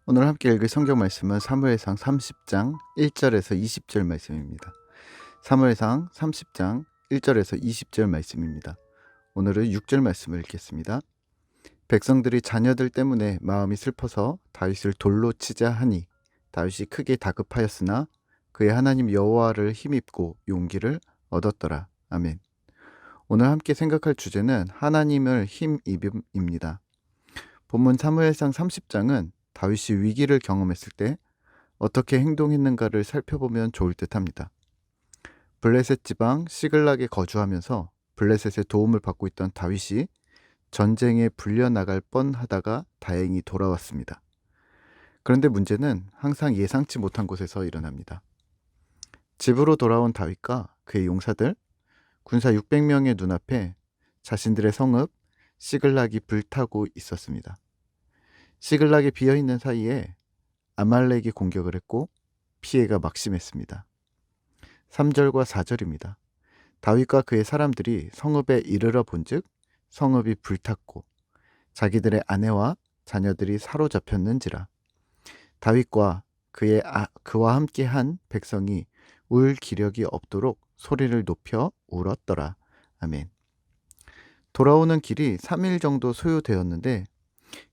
오늘 함께 읽을 성경 말씀은 사무엘상 30장 1절에서 20절 말씀입니다. 사무엘상 30장 1절에서 20절 말씀입니다. 오늘은 6절 말씀을 읽겠습니다. 백성들이 자녀들 때문에 마음이 슬퍼서 다윗을 돌로 치자 하니 다윗이 크게 다급하였으나 그의 하나님 여호와를 힘입고 용기를 얻었더라. 아멘. 오늘 함께 생각할 주제는 하나님을 힘입음입니다. 본문 사무엘상 30장은 다윗이 위기를 경험했을 때 어떻게 행동했는가를 살펴보면 좋을 듯합니다. 블레셋 지방 시글락에 거주하면서 블레셋의 도움을 받고 있던 다윗이 전쟁에 불려나갈 뻔하다가 다행히 돌아왔습니다. 그런데 문제는 항상 예상치 못한 곳에서 일어납니다. 집으로 돌아온 다윗과 그의 용사들, 군사 600명의 눈앞에 자신들의 성읍 시글락이 불타고 있었습니다. 시글락이 비어있는 사이에 아말렉이 공격을 했고 피해가 막심했습니다. 3절과 4절입니다. 다윗과 그의 사람들이 성읍에 이르러 본즉 성읍이 불탔고 자기들의 아내와 자녀들이 사로잡혔는지라. 다윗과 그와 함께한 백성이 울 기력이 없도록 소리를 높여 울었더라. 아멘. 돌아오는 길이 3일 정도 소요되었는데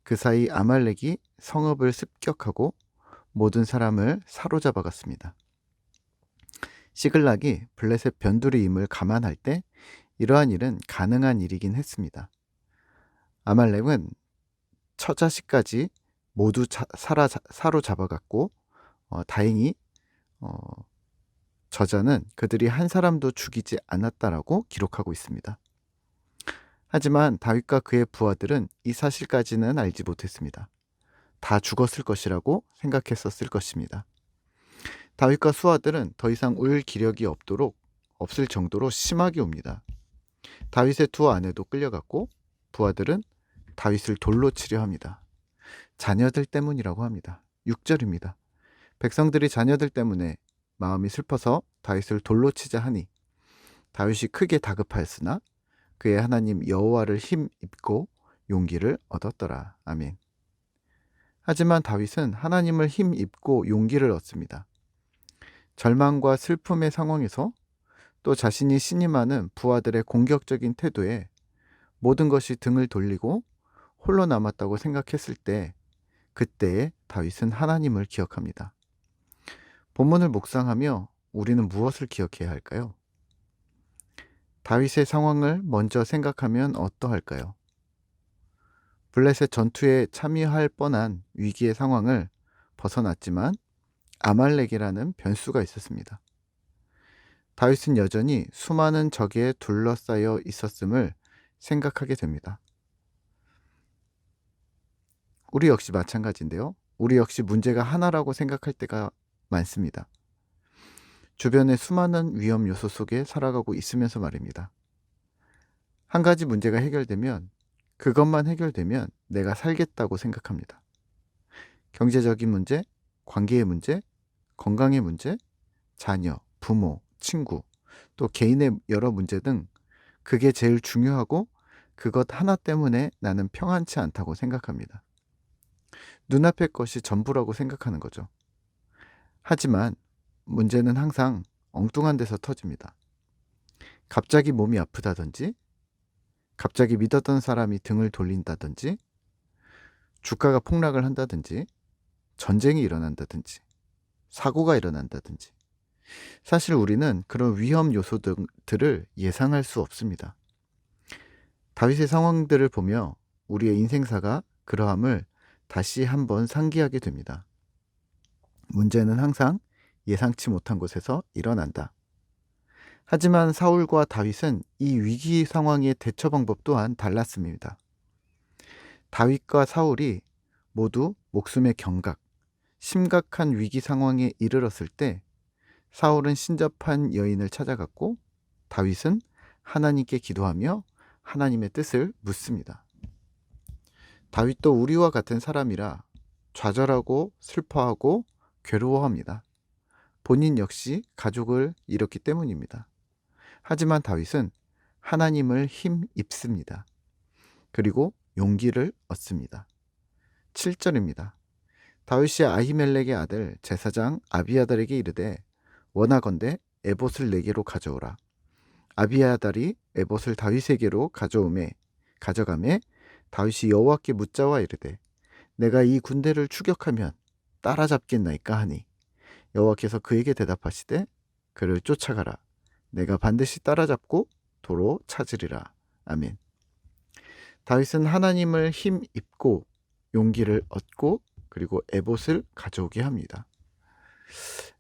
그 사이 아말렉이 성읍을 습격하고 모든 사람을 사로잡아 갔습니다. 시글락이 블레셋 변두리임을 감안할 때 이러한 일은 가능한 일이긴 했습니다. 아말렉은 처자식까지 모두 사로잡아갔고 다행히 저자는 그들이 한 사람도 죽이지 않았다라고 기록하고 있습니다. 하지만 다윗과 그의 부하들은 이 사실까지는 알지 못했습니다. 다 죽었을 것이라고 생각했었을 것입니다. 다윗과 수하들은 더 이상 울 기력이 없을 정도로 심하게 옵니다. 다윗의 두 아내도 끌려갔고 부하들은 다윗을 돌로 치려 합니다. 자녀들 때문이라고 합니다. 6절입니다. 백성들이 자녀들 때문에 마음이 슬퍼서 다윗을 돌로 치자 하니 다윗이 크게 다급하였으나 그의 하나님 여호와를 힘입고 용기를 얻었더라. 아멘. 하지만 다윗은 하나님을 힘입고 용기를 얻습니다. 절망과 슬픔의 상황에서 또 자신이 신임하는 부하들의 공격적인 태도에 모든 것이 등을 돌리고 홀로 남았다고 생각했을 때 그때에 다윗은 하나님을 기억합니다. 본문을 묵상하며 우리는 무엇을 기억해야 할까요? 다윗의 상황을 먼저 생각하면 어떠할까요? 블레셋 전투에 참여할 뻔한 위기의 상황을 벗어났지만 아말렉이라는 변수가 있었습니다. 다윗은 여전히 수많은 적에 둘러싸여 있었음을 생각하게 됩니다. 우리 역시 마찬가지인데요. 우리 역시 문제가 하나라고 생각할 때가 많습니다. 주변의 수많은 위험 요소 속에 살아가고 있으면서 말입니다. 한 가지 문제가 해결되면 그것만 해결되면 내가 살겠다고 생각합니다. 경제적인 문제, 관계의 문제, 건강의 문제, 자녀, 부모, 친구, 또 개인의 여러 문제 등 그게 제일 중요하고 그것 하나 때문에 나는 평안치 않다고 생각합니다. 눈앞의 것이 전부라고 생각하는 거죠. 하지만 문제는 항상 엉뚱한 데서 터집니다. 갑자기 몸이 아프다든지, 갑자기 믿었던 사람이 등을 돌린다든지, 주가가 폭락을 한다든지, 전쟁이 일어난다든지, 사고가 일어난다든지. 사실 우리는 그런 위험 요소들을 예상할 수 없습니다. 다윗의 상황들을 보며 우리의 인생사가 그러함을 다시 한번 상기하게 됩니다. 문제는 항상 예상치 못한 곳에서 일어난다. 하지만 사울과 다윗은 이 위기 상황의 대처 방법 또한 달랐습니다. 다윗과 사울이 모두 목숨의 경각, 심각한 위기 상황에 이르렀을 때 사울은 신접한 여인을 찾아갔고 다윗은 하나님께 기도하며 하나님의 뜻을 묻습니다. 다윗도 우리와 같은 사람이라 좌절하고 슬퍼하고 괴로워합니다. 본인 역시 가족을 잃었기 때문입니다. 하지만 다윗은 하나님을 힘입습니다. 그리고 용기를 얻습니다. 7절입니다. 다윗이 아히멜렉의 아들 제사장 아비아달에게 이르되 원하건대 에봇을 내게로 가져오라. 아비아달이 에봇을 다윗에게로 가져가매 다윗이 여호와께 묻자와 이르되 내가 이 군대를 추격하면 따라잡겠나이까 하니 여호와께서 그에게 대답하시되 그를 쫓아가라. 내가 반드시 따라잡고 도로 찾으리라. 아멘. 다윗은 하나님을 힘입고 용기를 얻고 그리고 에봇을 가져오게 합니다.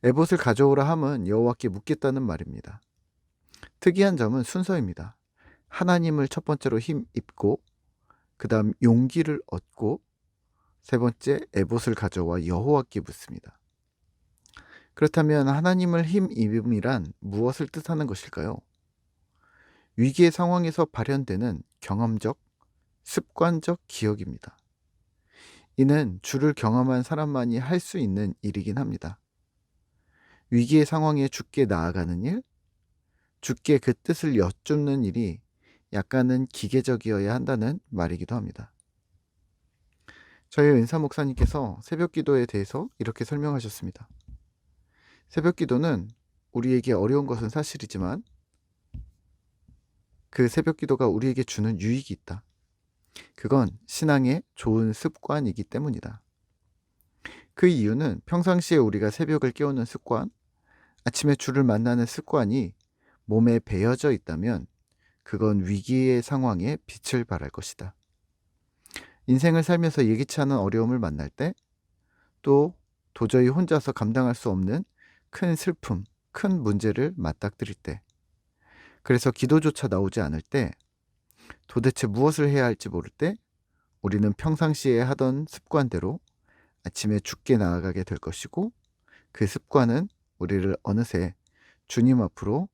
에봇을 가져오라 함은 여호와께 묻겠다는 말입니다. 특이한 점은 순서입니다. 하나님을 첫 번째로 힘입고 그 다음 용기를 얻고 세 번째 에봇을 가져와 여호와께 묻습니다. 그렇다면 하나님을 힘입음이란 무엇을 뜻하는 것일까요? 위기의 상황에서 발현되는 경험적, 습관적 기억입니다. 이는 주를 경험한 사람만이 할 수 있는 일이긴 합니다. 위기의 상황에 주께 나아가는 일, 주께 그 뜻을 여쭙는 일이 약간은 기계적이어야 한다는 말이기도 합니다. 저희 은사 목사님께서 새벽 기도에 대해서 이렇게 설명하셨습니다. 새벽 기도는 우리에게 어려운 것은 사실이지만 그 새벽 기도가 우리에게 주는 유익이 있다. 그건 신앙의 좋은 습관이기 때문이다. 그 이유는 평상시에 우리가 새벽을 깨우는 습관, 아침에 주를 만나는 습관이 몸에 배어져 있다면 그건 위기의 상황에 빛을 발할 것이다. 인생을 살면서 예기치 않은 어려움을 만날 때, 또 도저히 혼자서 감당할 수 없는 큰 슬픔, 큰 문제를 맞닥뜨릴 때, 그래서 기도조차 나오지 않을 때, 도대체 무엇을 해야 할지 모를 때 우리는 평상시에 하던 습관대로 아침에 주께 나아가게 될 것이고 그 습관은 우리를 어느새 주님 앞으로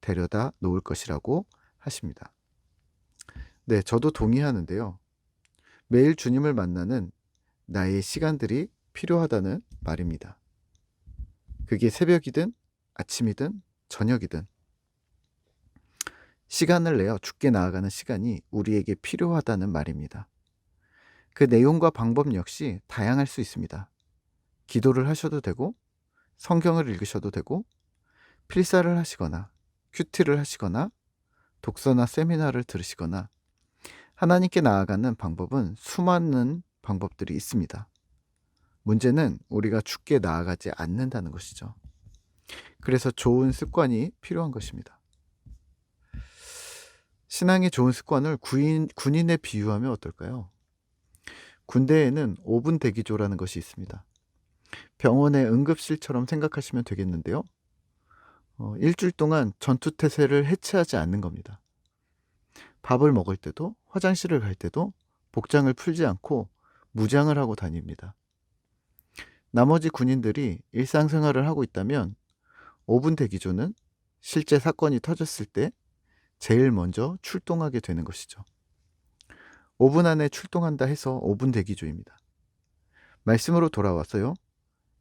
데려다 놓을 것이라고 하십니다. 네, 저도 동의하는데요. 매일 주님을 만나는 나의 시간들이 필요하다는 말입니다. 그게 새벽이든 아침이든 저녁이든 시간을 내어 주께 나아가는 시간이 우리에게 필요하다는 말입니다. 그 내용과 방법 역시 다양할 수 있습니다. 기도를 하셔도 되고 성경을 읽으셔도 되고 필사를 하시거나 큐티를 하시거나 독서나 세미나를 들으시거나 하나님께 나아가는 방법은 수많은 방법들이 있습니다. 문제는 우리가 주께 나아가지 않는다는 것이죠. 그래서 좋은 습관이 필요한 것입니다. 신앙의 좋은 습관을 군인에 비유하면 어떨까요? 군대에는 5분 대기조라는 것이 있습니다. 병원의 응급실처럼 생각하시면 되겠는데요. 일주일 동안 전투태세를 해체하지 않는 겁니다. 밥을 먹을 때도 화장실을 갈 때도 복장을 풀지 않고 무장을 하고 다닙니다. 나머지 군인들이 일상생활을 하고 있다면 5분 대기조는 실제 사건이 터졌을 때 제일 먼저 출동하게 되는 것이죠. 5분 안에 출동한다 해서 5분 대기조입니다. 말씀으로 돌아와서요.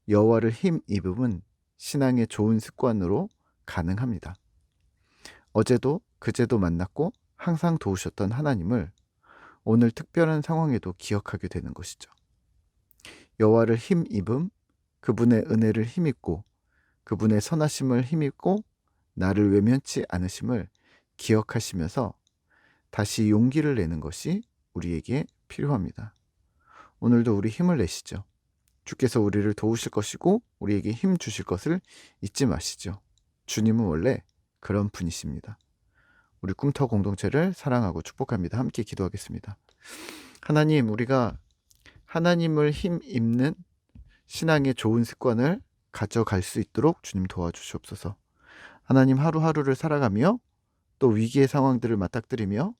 여호와를 힘입음은 신앙의 좋은 습관으로 가능합니다. 어제도 그제도 만났고 항상 도우셨던 하나님을 오늘 특별한 상황에도 기억하게 되는 것이죠. 여호와를 힘입음, 그분의 은혜를 힘입고 그분의 선하심을 힘입고 나를 외면치 않으심을 기억하시면서 다시 용기를 내는 것이 우리에게 필요합니다. 오늘도 우리 힘을 내시죠. 주께서 우리를 도우실 것이고 우리에게 힘 주실 것을 잊지 마시죠. 주님은 원래 그런 분이십니다. 우리 꿈터 공동체를 사랑하고 축복합니다. 함께 기도하겠습니다. 하나님, 우리가 하나님을 힘입는 신앙의 좋은 습관을 가져갈 수 있도록 주님 도와주시옵소서. 하나님, 하루하루를 살아가며 또 위기의 상황들을 맞닥뜨리며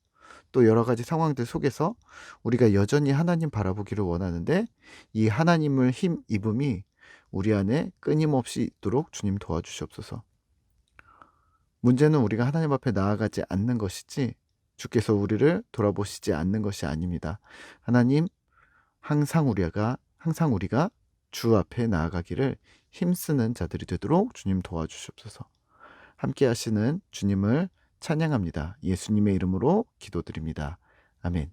또 여러 가지 상황들 속에서 우리가 여전히 하나님 바라보기를 원하는데 이 하나님을 힘입음이 우리 안에 끊임없이 있도록 주님 도와주시옵소서. 문제는 우리가 하나님 앞에 나아가지 않는 것이지 주께서 우리를 돌아보시지 않는 것이 아닙니다. 하나님, 항상 우리가 주 앞에 나아가기를 힘쓰는 자들이 되도록 주님 도와주시옵소서. 함께 하시는 주님을 찬양합니다. 예수님의 이름으로 기도드립니다. 아멘.